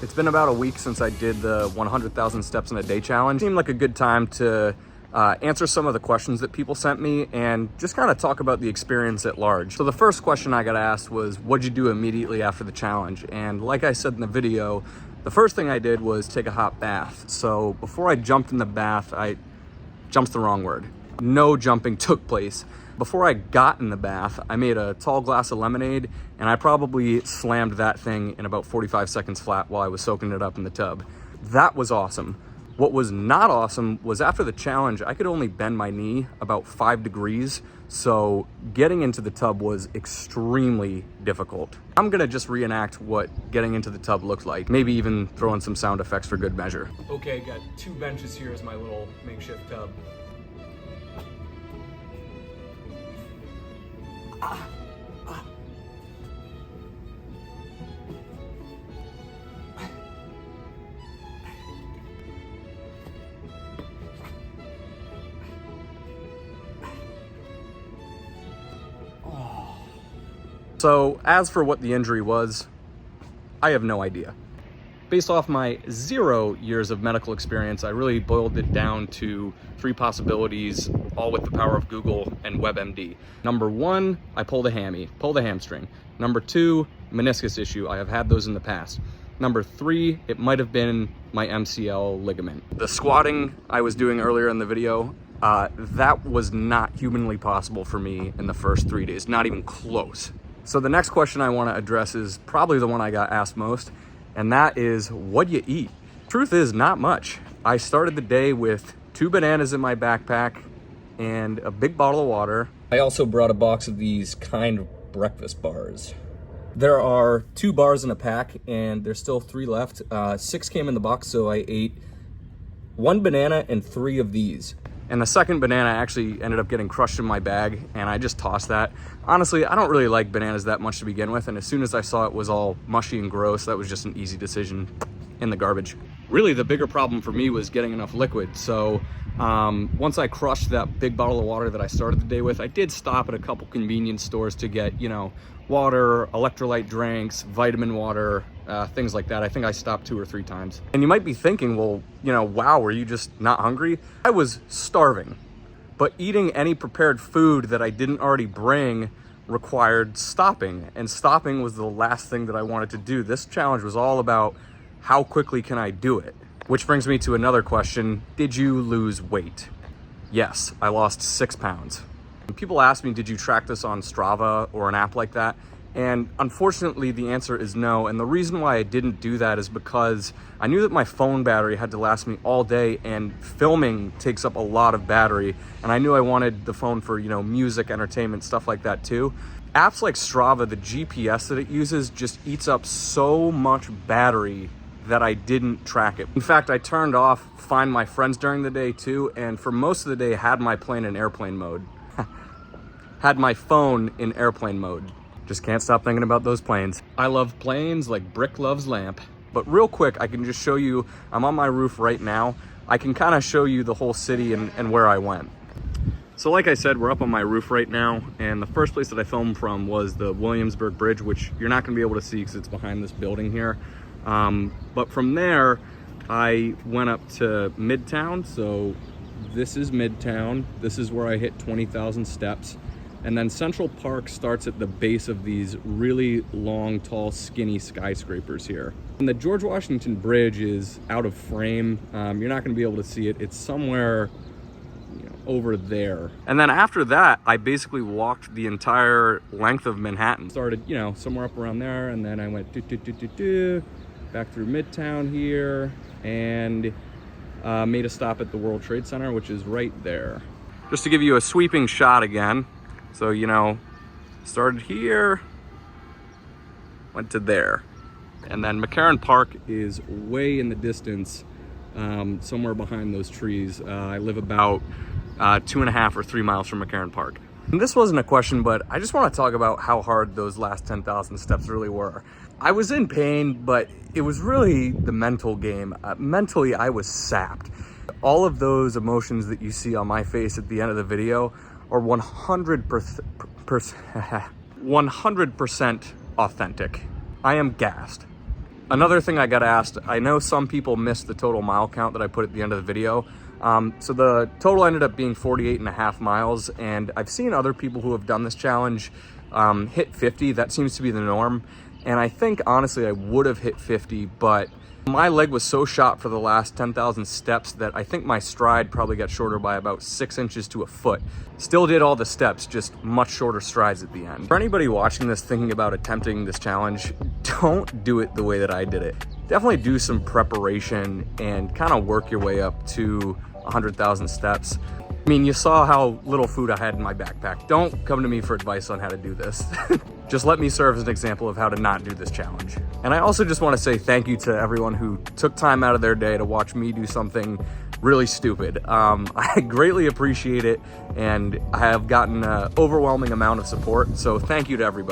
It's been about a week since I did the 100,000 steps in a day challenge. It seemed like a good time to answer some of the questions that people sent me and just kind of talk about the experience at large. So the first question I got asked was, what'd you do immediately after the challenge? And like I said in the video, the first thing I did was take a hot bath. So before I jumped in the bath, jump's the wrong word. No jumping took place. Before I got in the bath, I made a tall glass of lemonade and I probably slammed that thing in about 45 seconds flat while I was soaking it up in the tub. That was awesome. What was not awesome was after the challenge, I could only bend my knee about 5 degrees. So getting into the tub was extremely difficult. I'm gonna just reenact what getting into the tub looked like. Maybe even throw in some sound effects for good measure. Okay, got 2 benches here as my little makeshift tub. So as for what the injury was, I have no idea. Based off my 0 years of medical experience, I really boiled it down to 3 possibilities, all with the power of Google and WebMD. Number 1, I pulled a hamstring. Number 2, meniscus issue. I have had those in the past. Number 3, it might have been my MCL ligament. The squatting I was doing earlier in the video, that was not humanly possible for me in the first 3 days, not even close. So the next question I want to address is probably the one I got asked most, and that is, what'd you eat? Truth is, not much. I started the day with 2 bananas in my backpack and a big bottle of water. I also brought a box of these kind breakfast bars. There are 2 bars in a pack and there's still 3 left. 6 came in the box, so I ate 1 banana and 3 of these. And the second banana actually ended up getting crushed in my bag and I just tossed that. Honestly, I don't really like bananas that much to begin with, and as soon as I saw it was all mushy and gross, that was just an easy decision in the garbage. Really, the bigger problem for me was getting enough liquid. So once I crushed that big bottle of water that I started the day with, I did stop at a couple convenience stores to get, water, electrolyte drinks, vitamin water, things like that. I think I stopped 2 or 3 times. And you might be thinking, well, wow, were you just not hungry? I was starving, but eating any prepared food that I didn't already bring required stopping, and stopping was the last thing that I wanted to do. This challenge was all about how quickly can I do it? Which brings me to another question. Did you lose weight? Yes, I lost 6 pounds. People ask me, did you track this on Strava or an app like that? And unfortunately, the answer is no. And the reason why I didn't do that is because I knew that my phone battery had to last me all day, and filming takes up a lot of battery. And I knew I wanted the phone for, music, entertainment, stuff like that too. Apps like Strava, the GPS that it uses just eats up so much battery that I didn't track it. In fact, I turned off Find My Friends during the day too, and for most of the day had my plane in airplane mode. Had my phone in airplane mode. Just can't stop thinking about those planes. I love planes like brick loves lamp. But real quick, I can just show you, I'm on my roof right now. I can kind of show you the whole city and where I went. So like I said, we're up on my roof right now, and the first place that I filmed from was the Williamsburg Bridge, which you're not gonna be able to see because it's behind this building here. But from there, I went up to Midtown. So this is Midtown. This is where I hit 20,000 steps. And then Central Park starts at the base of these really long, tall, skinny skyscrapers here. And the George Washington Bridge is out of frame. You're not gonna be able to see it. It's somewhere over there. And then after that, I basically walked the entire length of Manhattan. Started, somewhere up around there, and then I went back through Midtown here, and made a stop at the World Trade Center, which is right there. Just to give you a sweeping shot again. So, started here, went to there. And then McCarran Park is way in the distance, somewhere behind those trees. I live about 2.5 or 3 miles from McCarran Park. And this wasn't a question, but I just want to talk about how hard those last 10,000 steps really were. I was in pain, but it was really the mental game. Mentally, I was sapped. All of those emotions that you see on my face at the end of the video are 100% authentic. I am gassed. Another thing I got asked, I know some people missed the total mile count that I put at the end of the video. So the total ended up being 48.5 miles, and I've seen other people who have done this challenge hit 50. That seems to be the norm. And I think, honestly, I would have hit 50, but my leg was so shot for the last 10,000 steps that I think my stride probably got shorter by about 6 inches to a foot. Still did all the steps, just much shorter strides at the end. For anybody watching this thinking about attempting this challenge, don't do it the way that I did it. Definitely do some preparation and kind of work your way up to 100,000 steps. I mean, you saw how little food I had in my backpack. Don't come to me for advice on how to do this. Just let me serve as an example of how to not do this challenge. And I also just want to say thank you to everyone who took time out of their day to watch me do something really stupid. I greatly appreciate it, and I have gotten an overwhelming amount of support, so thank you to everybody.